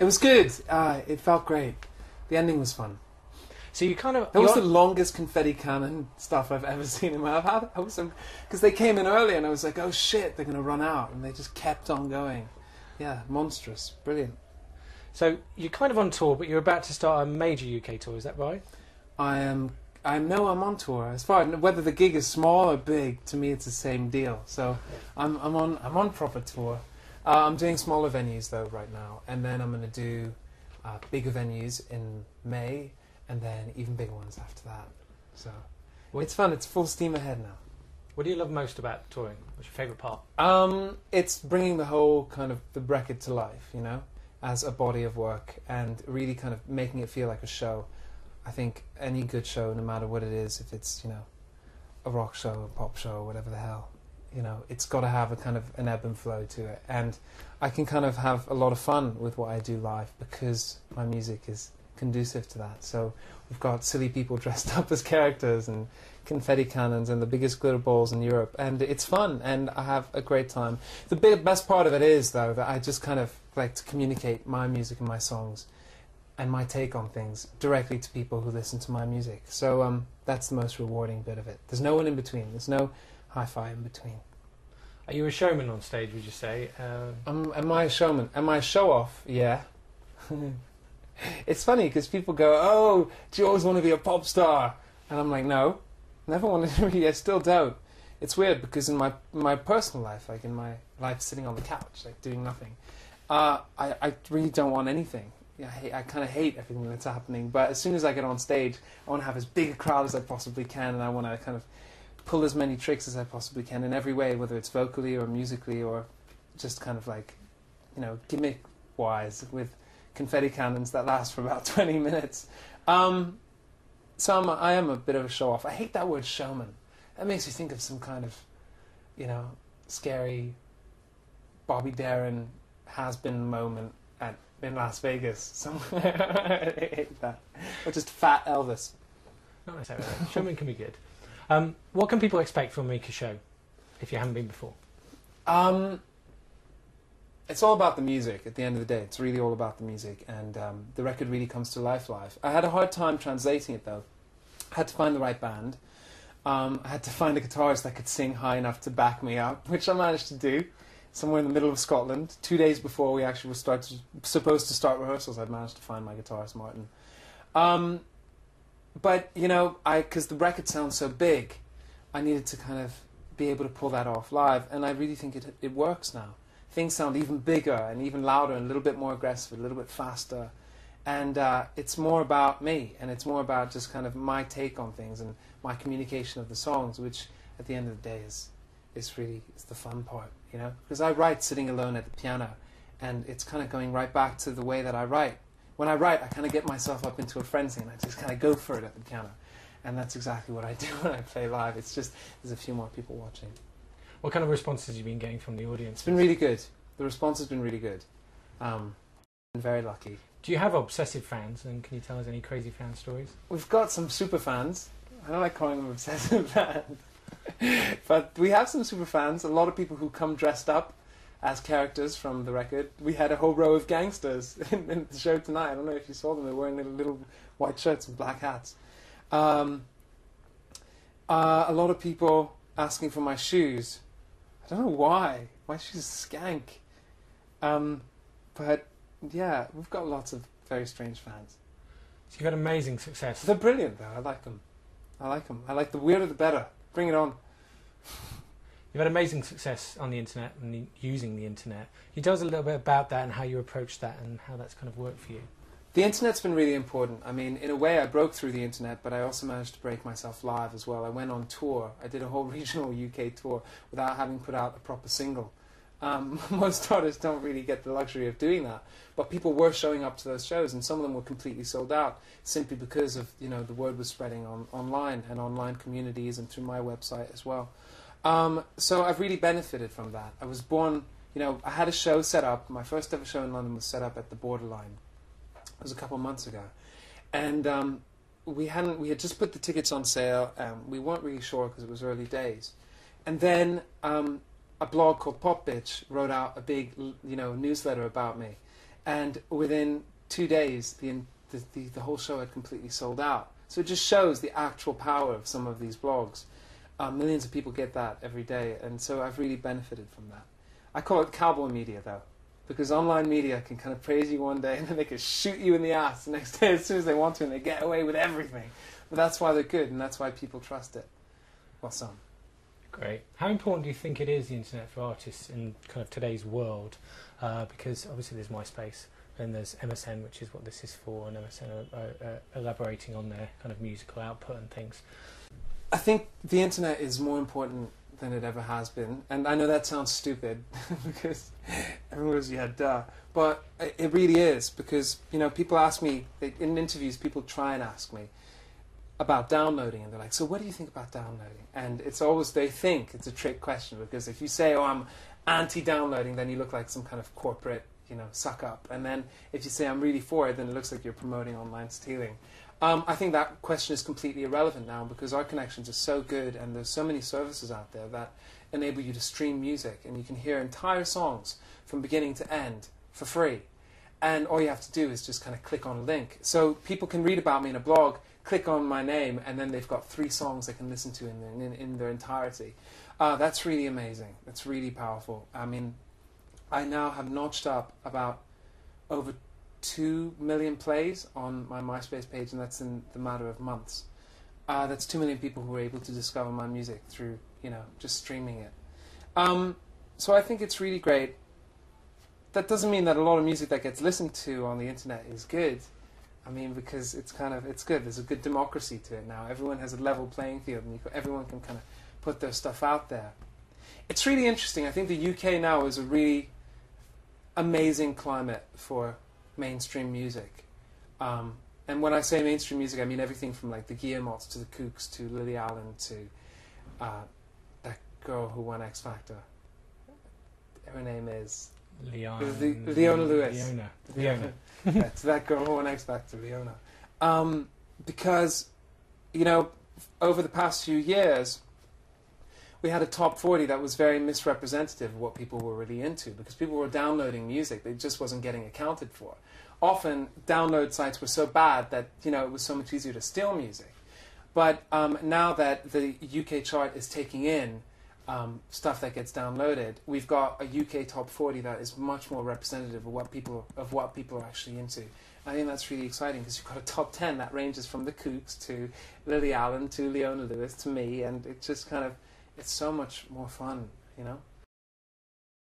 It was good. It felt great. The ending was fun. So you kind of... That was the longest confetti cannon stuff I've ever seen in my life. Because they came in early and I was like, oh shit, they're going to run out. And they just kept on going. Yeah, monstrous. Brilliant. So you're kind of on tour, but you're about to start a major UK tour, is that right? I'm on tour. As far as whether the gig is small or big, to me it's the same deal. So I'm on proper tour. I'm doing smaller venues though right now, and then I'm going to do bigger venues in May, and then even bigger ones after that. So it's fun. It's full steam ahead now. What do you love most about touring? What's your favourite part? It's bringing the whole kind of the record to life, you know, as a body of work, and really kind of making it feel like a show. I think any good show, no matter what it is, if it's, you know, a rock show, a pop show, whatever the hell, you know, it's got to have a kind of an ebb and flow to it. And I can kind of have a lot of fun with what I do live because my music is conducive to that. So we've got silly people dressed up as characters and confetti cannons and the biggest glitter balls in Europe, and it's fun and I have a great time. The best part of it is, though, that I just kind of like to communicate my music and my songs and my take on things directly to people who listen to my music. So that's the most rewarding bit of it. There's no one in between. There's no hi-fi in between. Are you a showman on stage, would you say? Am I a showman? Am I a show-off? Yeah. It's funny because people go, oh, do you always want to be a pop star? And I'm like, no, never wanted to be. I still don't. It's weird because in my personal life, like in my life sitting on the couch, like doing nothing, I really don't want anything. Yeah, I kind of hate everything that's happening, but as soon as I get on stage, I want to have as big a crowd as I possibly can, and I want to kind of pull as many tricks as I possibly can in every way, whether it's vocally or musically or just kind of like, you know, gimmick-wise with confetti cannons that last for about 20 minutes. So I am a bit of a show-off. I hate that word showman. That makes me think of some kind of, you know, scary Bobby Darin has-been moment in Las Vegas somewhere. I hate that. Or just fat Elvis. Not necessarily. Showman can be good. What can people expect from Mika's show, if you haven't been before? It's all about the music at the end of the day. It's really all about the music, and the record really comes to life live. I had a hard time translating it, though. I had to find the right band. I had to find a guitarist that could sing high enough to back me up, which I managed to do. Somewhere in the middle of Scotland, 2 days before we actually were supposed to start rehearsals, I'd managed to find my guitarist, Martin. But, you know, because the record sounds so big, I needed to kind of be able to pull that off live, and I really think it works now. Things sound even bigger and even louder and a little bit more aggressive, a little bit faster. And it's more about me, and it's more about just kind of my take on things and my communication of the songs, which at the end of the day is really the fun part, you know? Because I write sitting alone at the piano, and it's kind of going right back to the way that I write. When I write, I kind of get myself up into a frenzy, and I just kind of go for it at the piano. And that's exactly what I do when I play live. It's just there's a few more people watching. What kind of responses have you been getting from the audience? It's been really good. The response has been really good. Been very lucky. Do you have obsessive fans, and can you tell us any crazy fan stories? We've got some super fans. I don't like calling them obsessive fans. But we have some super fans. A lot of people who come dressed up as characters from the record. We had a whole row of gangsters in the show tonight. I don't know if you saw them. They were wearing little white shirts and black hats. A lot of people asking for my shoes. I don't know why. My shoes skank. But yeah, we've got lots of very strange fans. So you've had amazing success. They're brilliant, though. I like them. I like them. I like the weirder the better. Bring it on. You've had amazing success on the internet and using the internet. Can you tell us a little bit about that and how you approach that and how that's kind of worked for you? The internet's been really important. I mean, in a way I broke through the internet, but I also managed to break myself live as well. I went on tour. I did a whole regional UK tour without having put out a proper single. Most artists don't really get the luxury of doing that, but people were showing up to those shows, and some of them were completely sold out simply because of, you know, the word was spreading online and online communities and through my website as well. So I've really benefited from that. I was born, you know, I had a show set up. My first ever show in London was set up at the Borderline. It was a couple of months ago, and we had just put the tickets on sale. We weren't really sure because it was early days, and then a blog called Pop Bitch wrote out a big, you know, newsletter about me, and within 2 days, the whole show had completely sold out. So it just shows the actual power of some of these blogs. Millions of people get that every day, and so I've really benefited from that. I call it cowboy media, though, because online media can kind of praise you one day, and then they can shoot you in the ass the next day as soon as they want to, and they get away with everything. But that's why they're good, and that's why people trust it. Well, some. Great. How important do you think it is, the internet, for artists in kind of today's world? Because obviously there's MySpace, and there's MSN, which is what this is for, and MSN are elaborating on their kind of musical output and things. I think the internet is more important than it ever has been, and I know that sounds stupid because everyone goes, yeah, duh, but it really is, because, you know, people ask me, in interviews, people try and ask me about downloading, and they're like, so what do you think about downloading? And it's always, they think it's a trick question, because if you say, oh, I'm anti-downloading, then you look like some kind of corporate, you know, suck up, and then if you say I'm really for it, then it looks like you're promoting online stealing. I think that question is completely irrelevant now, because our connections are so good, and there's so many services out there that enable you to stream music, and you can hear entire songs from beginning to end for free. And all you have to do is just kind of click on a link. So people can read about me in a blog, click on my name, and then they've got 3 songs they can listen to in their entirety. That's really amazing. That's really powerful. I mean, I now have notched up about over 2 million plays on my MySpace page, and that's in the matter of months. That's 2 million people who were able to discover my music through, you know, just streaming it. So I think it's really great. That doesn't mean that a lot of music that gets listened to on the internet is good. I mean, because it's good. There's a good democracy to it now. Everyone has a level playing field, and everyone can kind of put their stuff out there. It's really interesting. I think the UK now is a really amazing climate for mainstream music. And when I say mainstream music, I mean everything from like the Guillemots to the Kooks to Lily Allen to that girl who won X Factor. Her name is Leona Lewis. Leona. That's that girl who won X Factor, Leona. Because, you know, over the past few years, we had a top 40 that was very misrepresentative of what people were really into, because people were downloading music that just wasn't getting accounted for. Often, download sites were so bad that, you know, it was so much easier to steal music. But now that the UK chart is taking in stuff that gets downloaded, we've got a UK top 40 that is much more representative of what people are actually into. I think that's really exciting, because you've got a top 10 that ranges from the Kooks to Lily Allen to Leona Lewis to me, and it just kind of, it's so much more fun, you know?